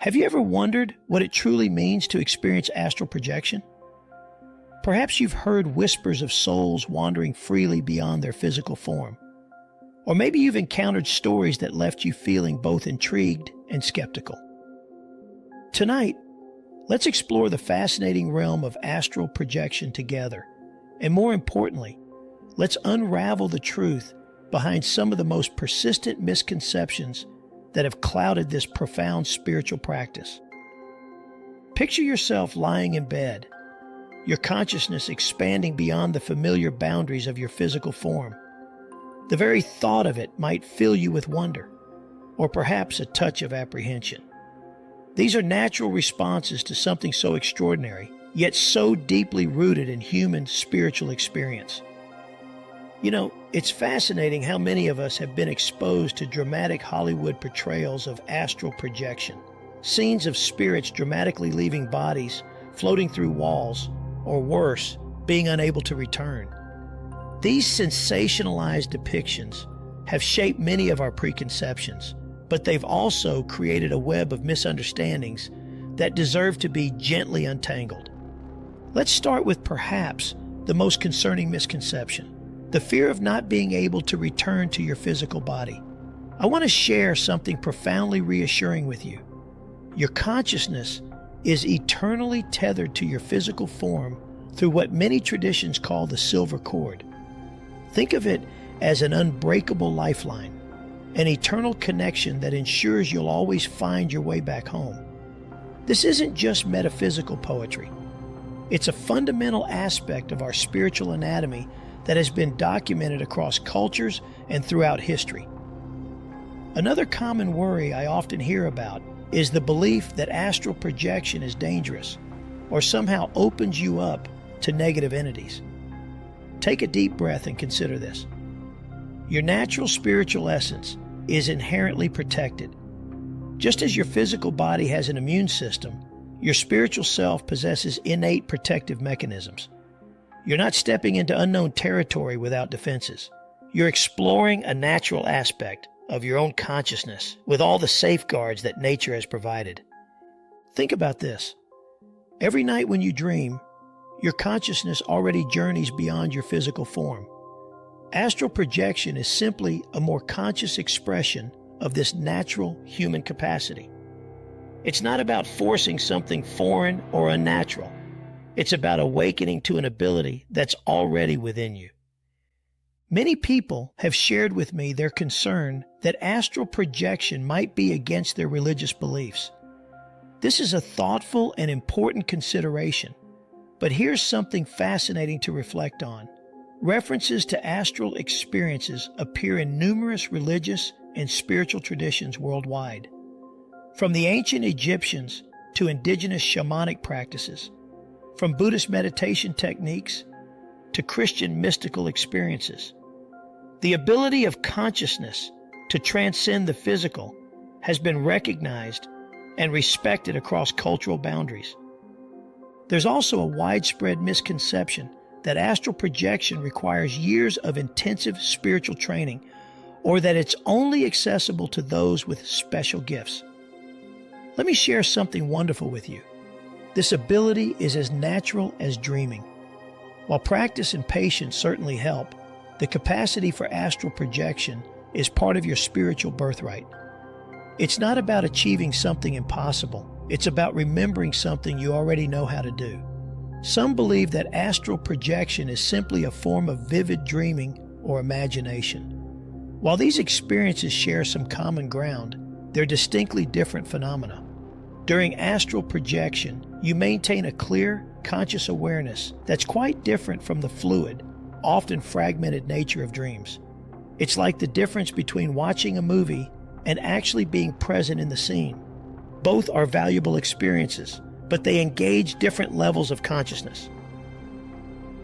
Have you ever wondered what it truly means to experience astral projection? Perhaps you've heard whispers of souls wandering freely beyond their physical form. Or maybe you've encountered stories that left you feeling both intrigued and skeptical. Tonight, let's explore the fascinating realm of astral projection together. And more importantly, let's unravel the truth behind some of the most persistent misconceptions that have clouded this profound spiritual practice. Picture yourself lying in bed, your consciousness expanding beyond the familiar boundaries of your physical form. The very thought of it might fill you with wonder, or perhaps a touch of apprehension. These are natural responses to something so extraordinary, yet so deeply rooted in human spiritual experience. You know, it's fascinating how many of us have been exposed to dramatic Hollywood portrayals of astral projection, scenes of spirits dramatically leaving bodies, floating through walls, or worse, being unable to return. These sensationalized depictions have shaped many of our preconceptions, but they've also created a web of misunderstandings that deserve to be gently untangled. Let's start with perhaps the most concerning misconception: the fear of not being able to return to your physical body. I want to share something profoundly reassuring with you. Your consciousness is eternally tethered to your physical form through what many traditions call the silver cord. Think of it as an unbreakable lifeline, an eternal connection that ensures you'll always find your way back home. This isn't just metaphysical poetry. It's a fundamental aspect of our spiritual anatomy that has been documented across cultures and throughout history. Another common worry I often hear about is the belief that astral projection is dangerous or somehow opens you up to negative entities. Take a deep breath and consider this. Your natural spiritual essence is inherently protected. Just as your physical body has an immune system, your spiritual self possesses innate protective mechanisms. You're not stepping into unknown territory without defenses. You're exploring a natural aspect of your own consciousness with all the safeguards that nature has provided. Think about this. Every night when you dream, your consciousness already journeys beyond your physical form. Astral projection is simply a more conscious expression of this natural human capacity. It's not about forcing something foreign or unnatural. It's about awakening to an ability that's already within you. Many people have shared with me their concern that astral projection might be against their religious beliefs. This is a thoughtful and important consideration, but here's something fascinating to reflect on. References to astral experiences appear in numerous religious and spiritual traditions worldwide. From the ancient Egyptians to indigenous shamanic practices, from Buddhist meditation techniques to Christian mystical experiences. The ability of consciousness to transcend the physical has been recognized and respected across cultural boundaries. There's also a widespread misconception that astral projection requires years of intensive spiritual training, or that it's only accessible to those with special gifts. Let me share something wonderful with you. This ability is as natural as dreaming. While practice and patience certainly help, the capacity for astral projection is part of your spiritual birthright. It's not about achieving something impossible. It's about remembering something you already know how to do. Some believe that astral projection is simply a form of vivid dreaming or imagination. While these experiences share some common ground, they're distinctly different phenomena. During astral projection, you maintain a clear, conscious awareness that's quite different from the fluid, often fragmented nature of dreams. It's like the difference between watching a movie and actually being present in the scene. Both are valuable experiences, but they engage different levels of consciousness.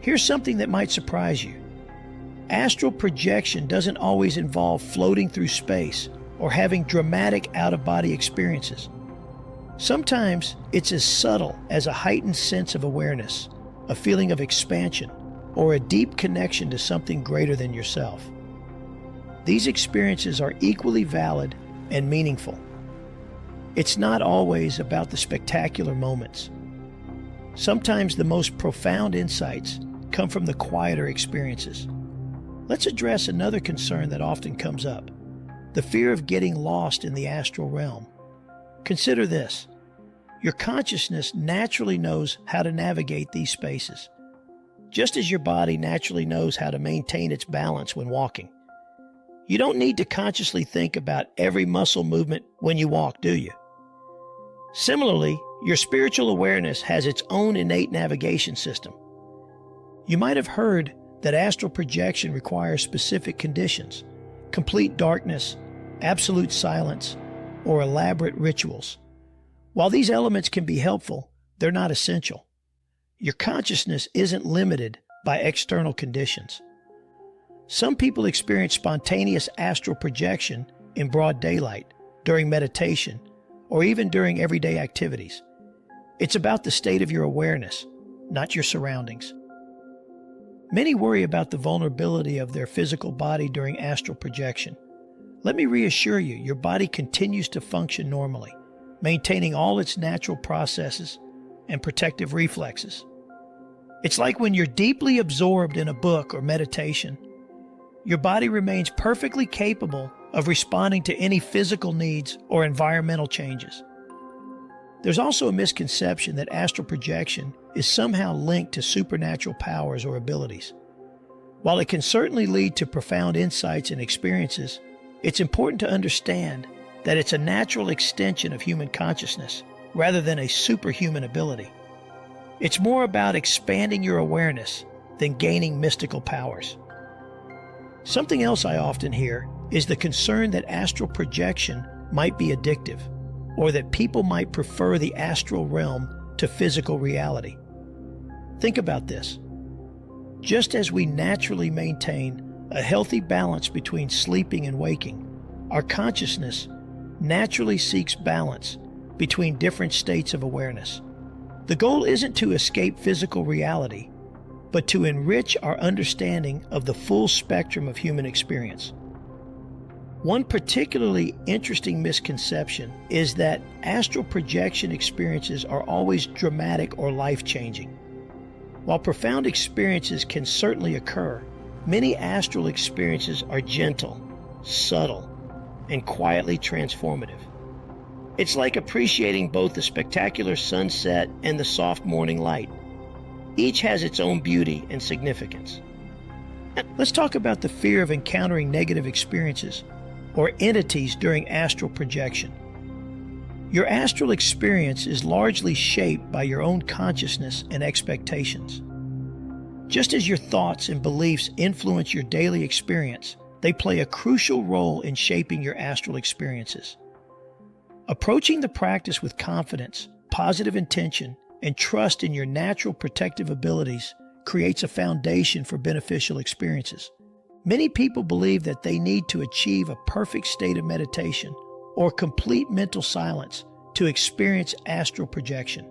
Here's something that might surprise you. Astral projection doesn't always involve floating through space or having dramatic out-of-body experiences. Sometimes it's as subtle as a heightened sense of awareness, a feeling of expansion, or a deep connection to something greater than yourself. These experiences are equally valid and meaningful. It's not always about the spectacular moments. Sometimes the most profound insights come from the quieter experiences. Let's address another concern that often comes up: the fear of getting lost in the astral realm. Consider this. Your consciousness naturally knows how to navigate these spaces, just as your body naturally knows how to maintain its balance when walking. You don't need to consciously think about every muscle movement when you walk, do you? Similarly, your spiritual awareness has its own innate navigation system. You might have heard that astral projection requires specific conditions: complete darkness, absolute silence, or elaborate rituals. While these elements can be helpful, they're not essential. Your consciousness isn't limited by external conditions. Some people experience spontaneous astral projection in broad daylight, during meditation, or even during everyday activities. It's about the state of your awareness, not your surroundings. Many worry about the vulnerability of their physical body during astral projection. Let me reassure you, your body continues to function normally, maintaining all its natural processes and protective reflexes. It's like when you're deeply absorbed in a book or meditation, your body remains perfectly capable of responding to any physical needs or environmental changes. There's also a misconception that astral projection is somehow linked to supernatural powers or abilities. While it can certainly lead to profound insights and experiences, it's important to understand that it's a natural extension of human consciousness rather than a superhuman ability. It's more about expanding your awareness than gaining mystical powers. Something else I often hear is the concern that astral projection might be addictive, or that people might prefer the astral realm to physical reality. Think about this. Just as we naturally maintain a healthy balance between sleeping and waking, our consciousness naturally seeks balance between different states of awareness. The goal isn't to escape physical reality, but to enrich our understanding of the full spectrum of human experience. One particularly interesting misconception is that astral projection experiences are always dramatic or life-changing. While profound experiences can certainly occur, many astral experiences are gentle, subtle, and quietly transformative. It's like appreciating both the spectacular sunset and the soft morning light. Each has its own beauty and significance. Let's talk about the fear of encountering negative experiences or entities during astral projection. Your astral experience is largely shaped by your own consciousness and expectations. Just as your thoughts and beliefs influence your daily experience, they play a crucial role in shaping your astral experiences. Approaching the practice with confidence, positive intention, and trust in your natural protective abilities creates a foundation for beneficial experiences. Many people believe that they need to achieve a perfect state of meditation or complete mental silence to experience astral projection.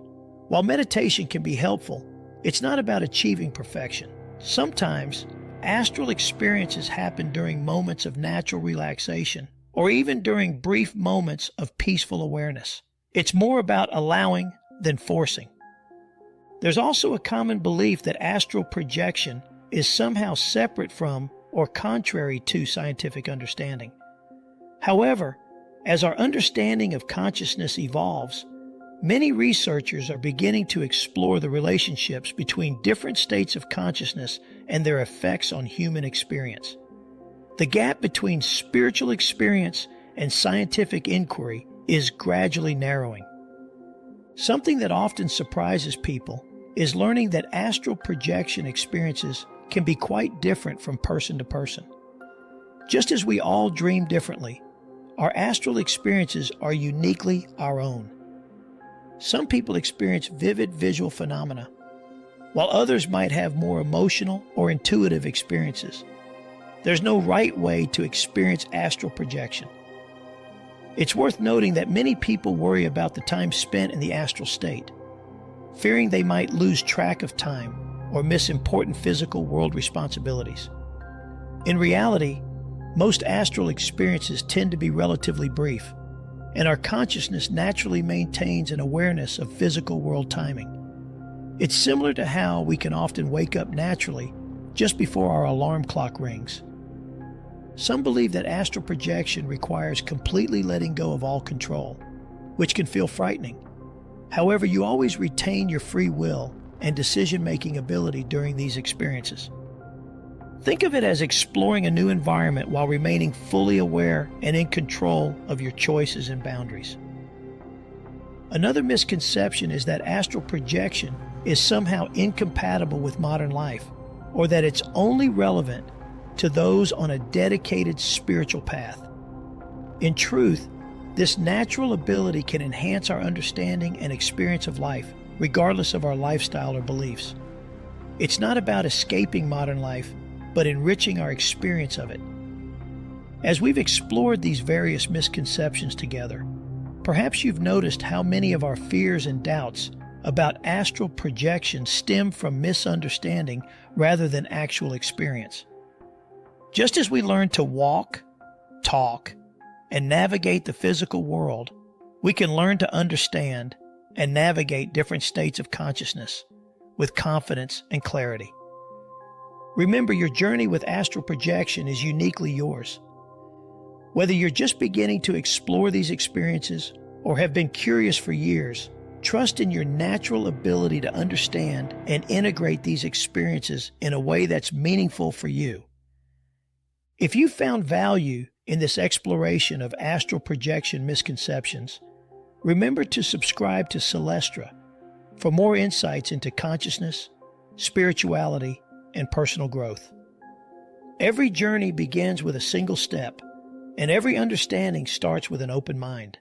While meditation can be helpful, it's not about achieving perfection. Sometimes, astral experiences happen during moments of natural relaxation or even during brief moments of peaceful awareness. It's more about allowing than forcing. There's also a common belief that astral projection is somehow separate from or contrary to scientific understanding. However, as our understanding of consciousness evolves, many researchers are beginning to explore the relationships between different states of consciousness and their effects on human experience. The gap between spiritual experience and scientific inquiry is gradually narrowing. Something that often surprises people is learning that astral projection experiences can be quite different from person to person. Just as we all dream differently, our astral experiences are uniquely our own. Some people experience vivid visual phenomena, while others might have more emotional or intuitive experiences. There's no right way to experience astral projection. It's worth noting that many people worry about the time spent in the astral state, fearing they might lose track of time or miss important physical world responsibilities. In reality, most astral experiences tend to be relatively brief, and our consciousness naturally maintains an awareness of physical world timing. It's similar to how we can often wake up naturally just before our alarm clock rings. Some believe that astral projection requires completely letting go of all control, which can feel frightening. However, you always retain your free will and decision-making ability during these experiences. Think of it as exploring a new environment while remaining fully aware and in control of your choices and boundaries. Another misconception is that astral projection is somehow incompatible with modern life, or that it's only relevant to those on a dedicated spiritual path. In truth, this natural ability can enhance our understanding and experience of life, regardless of our lifestyle or beliefs. It's not about escaping modern life, but enriching our experience of it. As we've explored these various misconceptions together, perhaps you've noticed how many of our fears and doubts about astral projection stem from misunderstanding rather than actual experience. Just as we learn to walk, talk, and navigate the physical world, we can learn to understand and navigate different states of consciousness with confidence and clarity. Remember, your journey with astral projection is uniquely yours. Whether you're just beginning to explore these experiences or have been curious for years, trust in your natural ability to understand and integrate these experiences in a way that's meaningful for you. If you found value in this exploration of astral projection misconceptions, remember to subscribe to Celestra for more insights into consciousness, spirituality, and personal growth. Every journey begins with a single step, and every understanding starts with an open mind.